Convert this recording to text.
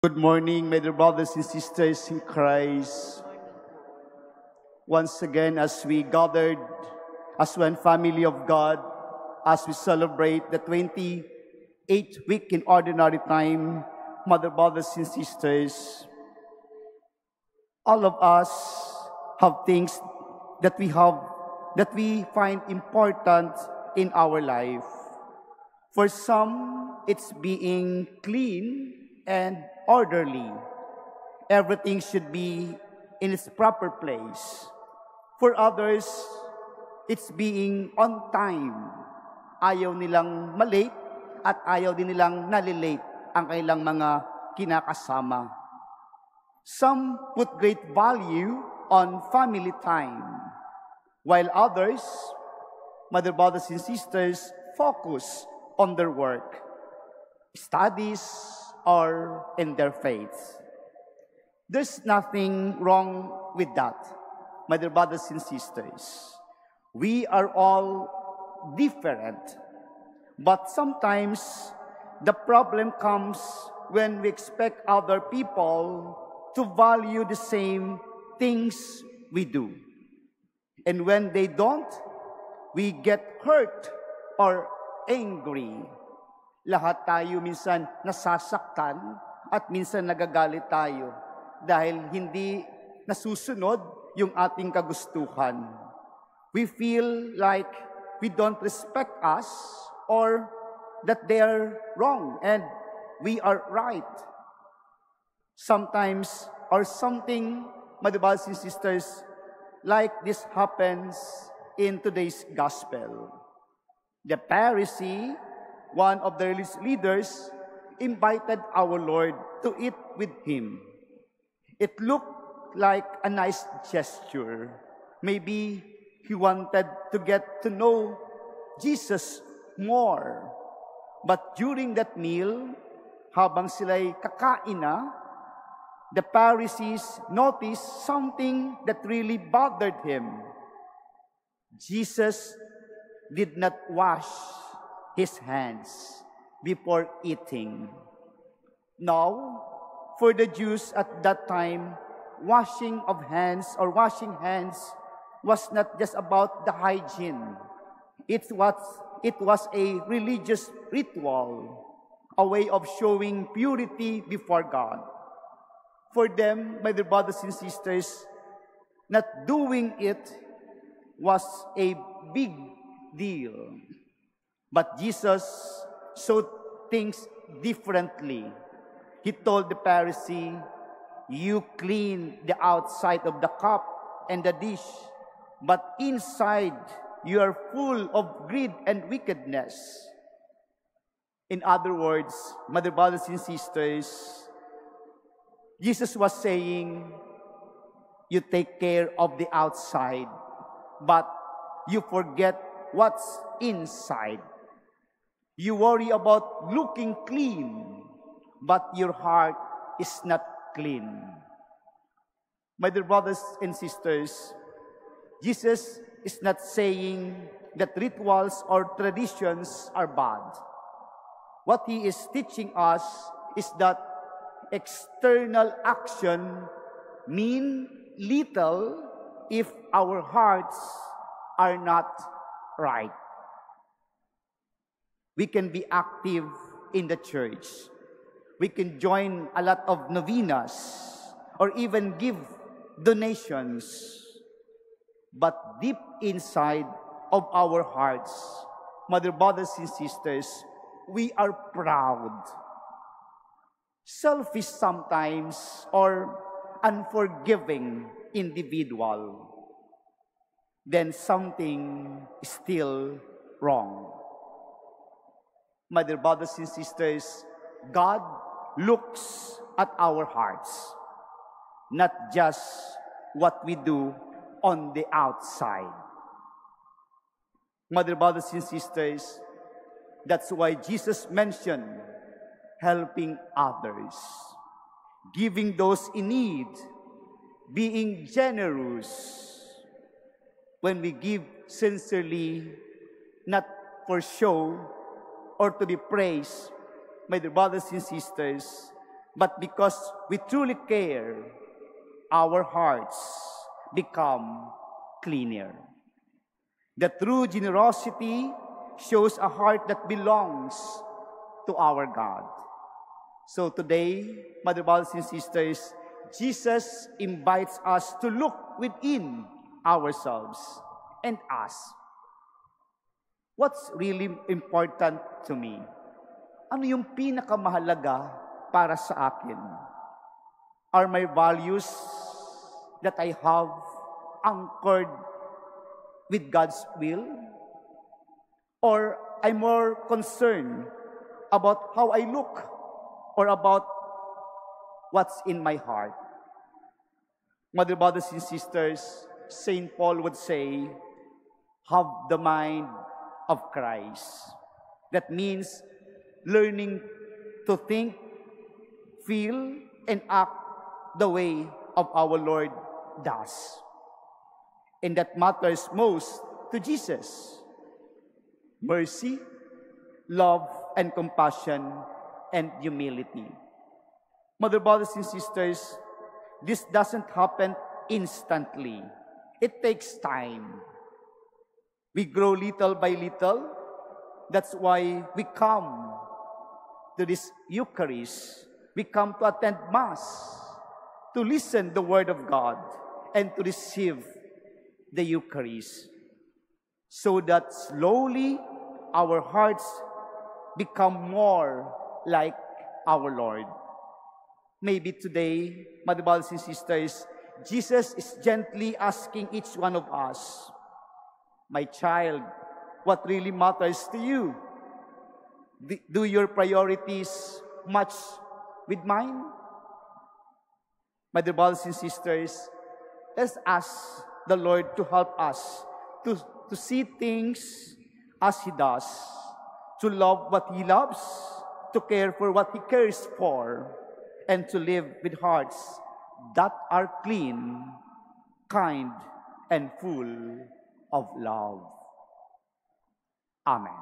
Good morning, my dear brothers and sisters in Christ. Once again, as we gathered as one family of God, as we celebrate the 28th week in ordinary time, my dear brothers and sisters, all of us have things that we find important in our life. For some, it's being clean and orderly. Everything should be in its proper place. For others, it's being on time. Ayaw nilang malate at ayaw din nilang nalilate ang kailang mga kinakasama. Some put great value on family time, while others, mother, brothers, and sisters, focus on their work, studies, or in their faith. There's nothing wrong with that, my dear brothers and sisters. We are all different, but sometimes the problem comes when we expect other people to value the same things we do. And when they don't, we get hurt or angry. Lahat tayo minsan nasasaktan at minsan nagagalit tayo dahil hindi nasusunod yung ating kagustuhan. We feel like we don't respect us or that they are wrong and we are right. Sometimes or something, my brothers and sisters, like this happens in today's gospel. The Pharisee, one of the religious leaders, invited our Lord to eat with him. It looked like a nice gesture. Maybe he wanted to get to know Jesus more. But during that meal, habang sila'y kakain na, the Pharisees noticed something that really bothered him. Jesus did not wash his hands before eating. Now, for the Jews at that time, washing of hands or washing hands was not just about the hygiene. It was a religious ritual, a way of showing purity before God. For them, my dear brothers and sisters, not doing it was a big deal. But Jesus saw things differently. He told the Pharisee, "You clean the outside of the cup and the dish, but inside you are full of greed and wickedness." In other words, my dear brothers and sisters, Jesus was saying, you take care of the outside, but you forget what's inside. You worry about looking clean, but your heart is not clean. My dear brothers and sisters, Jesus is not saying that rituals or traditions are bad. What he is teaching us is that external action mean little if our hearts are not right. We can be active in the church. We can join a lot of novenas or even give donations. But deep inside of our hearts, mother, brothers, and sisters, we are proud, selfish sometimes, or unforgiving individual. Then something is still wrong. My dear brothers and sisters, God looks at our hearts, not just what we do on the outside. My dear brothers and sisters, that's why Jesus mentioned helping others, giving those in need, being generous. When we give sincerely, not for show or to be praised, my dear brothers and sisters, but because we truly care, our hearts become cleaner. The true generosity shows a heart that belongs to our God. So today, Mother, brothers, and sisters, Jesus invites us to look within ourselves and ask, what's really important to me? Ano yung pinakamahalaga para sa akin? Are my values that I have anchored with God's will? Or I'm more concerned about how I look or about what's in my heart? Mother, brothers, and sisters, St. Paul would say, have the mind of Christ. That means learning to think, feel, and act the way of our Lord does. And that matters most to Jesus. Mercy, love, and compassion, and humility. Mother, brothers, and sisters, this doesn't happen instantly. It takes time. We grow little by little. That's why we come to this Eucharist. We come to attend Mass, to listen the Word of God, and to receive the Eucharist. So that slowly our hearts become more like our Lord. Maybe today, Mother, brothers, and sisters, Jesus is gently asking each one of us, my child, what really matters to you? Do your priorities match with mine? Mother, brothers, and sisters, let's ask the Lord to help us to see things as He does, to love what He loves, to care for what He cares for, and to live with hearts that are clean, kind, and full of love. Amen.